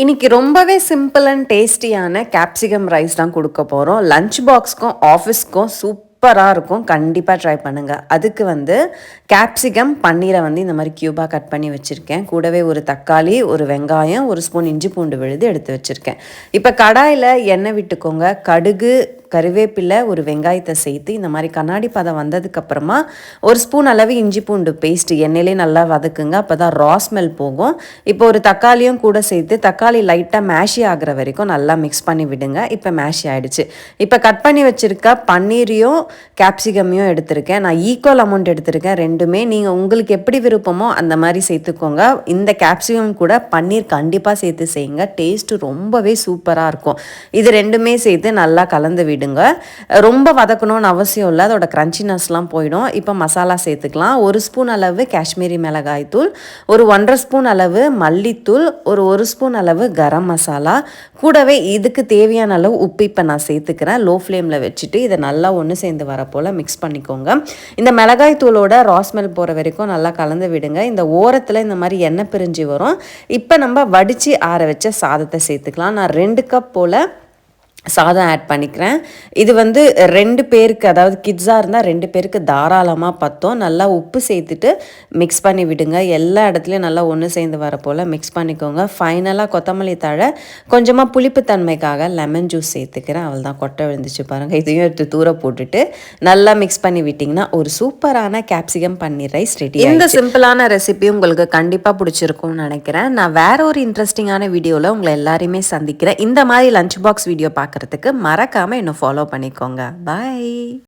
இன்னைக்கு ரொம்பவே simple and டேஸ்டியான கேப்சிகம் ரைஸ் தான் கொடுக்க போகிறோம். லஞ்ச் பாக்ஸ்க்கும் ஆஃபீஸ்க்கும் சூப்பராக இருக்கும். கண்டிப்பாக ட்ரை பண்ணுங்கள். அதுக்கு கேப்சிகம் பன்னீரை இந்த மாதிரி க்யூபாக கட் பண்ணி வச்சுருக்கேன். கூடவே ஒரு தக்காளி, ஒரு வெங்காயம், ஒரு ஸ்பூன் இஞ்சி பூண்டு விழுது எடுத்து வச்சுருக்கேன். இப்போ கடாயில் எண்ணெய் விட்டுக்கோங்க. கடுகு, கருவேப்பிலை, ஒரு வெங்காயத்தை சேர்த்து இந்த மாதிரி கண்ணாடி பதம் வந்ததுக்கப்புறமா ஒரு ஸ்பூன் அளவு இஞ்சி பூண்டு பேஸ்ட் எண்ணெயிலே நல்லா வதக்குங்க. அப்போ தான் ரா ஸ்மெல் போகும். இப்போ ஒரு தக்காளியும் கூட சேர்த்து தக்காளி லைட்டாக மேஷி ஆகிற வரைக்கும் நல்லா மிக்ஸ் பண்ணி விடுங்க. இப்போ மேஷி ஆகிடுச்சு. இப்போ கட் பண்ணி வச்சுருக்க பன்னீரையும் கேப்சிகமையும் எடுத்திருக்கேன். நான் ஈக்குவல் அமௌண்ட் எடுத்திருக்கேன். ரெண்டுமே நீங்கள் உங்களுக்கு எப்படி விருப்பமோ அந்த மாதிரி சேர்த்துக்கோங்க. இந்த கேப்சிகம் கூட பன்னீர் கண்டிப்பாக சேர்த்து செய்யுங்க. டேஸ்ட்டு ரொம்பவே சூப்பராக இருக்கும். இது ரெண்டுமே சேர்த்து நல்லா கலந்து விடுங்க. ரொம்ப வதக்கணும்னு அவசியம் இல்லை. அதோட கிரன்ச்சினஸ்லாம் போயிடும். இப்போ மசாலா சேர்த்துக்கலாம். ஒரு ஸ்பூன் அளவு காஷ்மீரி மிளகாய் தூள், ஒரு 1.5 ஸ்பூன் அளவு மல்லித்தூள், ஒரு ஸ்பூன் அளவு கரம் மசாலா, கூடவே இதுக்கு தேவையான அளவு உப்பு இப்போ நான் சேர்த்துக்கிறேன். லோ ஃப்ளேமில் வச்சுட்டு இதை நல்லா ஒன்று சேர்ந்து வர போல் மிக்ஸ் பண்ணிக்கோங்க. இந்த மிளகாய் தூளோட ரா ஸ்மெல் போகிற வரைக்கும் நல்லா கலந்து விடுங்க. இந்த ஓரத்தில் இந்த மாதிரி எண்ணெய் பிரிஞ்சு வரும். இப்போ நம்ம வடித்து ஆற வச்ச சாதத்தை சேர்த்துக்கலாம். நான் 2 கப் போல் சாதம் ஆட் பண்ணிக்கிறேன். இது 2 பேருக்கு, அதாவது கிட்ஸாக இருந்தால் 2 பேருக்கு தாராளமாக பற்றும். நல்லா உப்பு சேர்த்துட்டு மிக்ஸ் பண்ணி விடுங்க. எல்லா இடத்துலையும் நல்லா ஒன்று சேர்ந்து வர போல் மிக்ஸ் பண்ணிக்கோங்க. ஃபைனலாக கொத்தமல்லி தழை, கொஞ்சமாக புளிப்பு தன்மைக்காக லெமன் ஜூஸ் சேர்த்துக்கிறேன். அவள் தான் கொட்டை விழுந்துச்சு பாருங்கள். இதையும் எடுத்து தூர போட்டுட்டு நல்லா மிக்ஸ் பண்ணி விட்டிங்கன்னா ஒரு சூப்பரான கேப்சிகம் பன்னீர் ரைஸ் ரெடி. இந்த சிம்பிளான ரெசிபி உங்களுக்கு கண்டிப்பாக பிடிச்சிருக்கும்னு நினைக்கிறேன். நான் வேற ஒரு இன்ட்ரெஸ்டிங்கான வீடியோவில் உங்களை எல்லாரையுமே சந்திக்கிறேன். இந்த மாதிரி லஞ்ச் பாக்ஸ் வீடியோ பார்க்குறதுக்கு மறக்காமல் இன்னும் ஃபாலோ பண்ணிக்கோங்க. பாய்.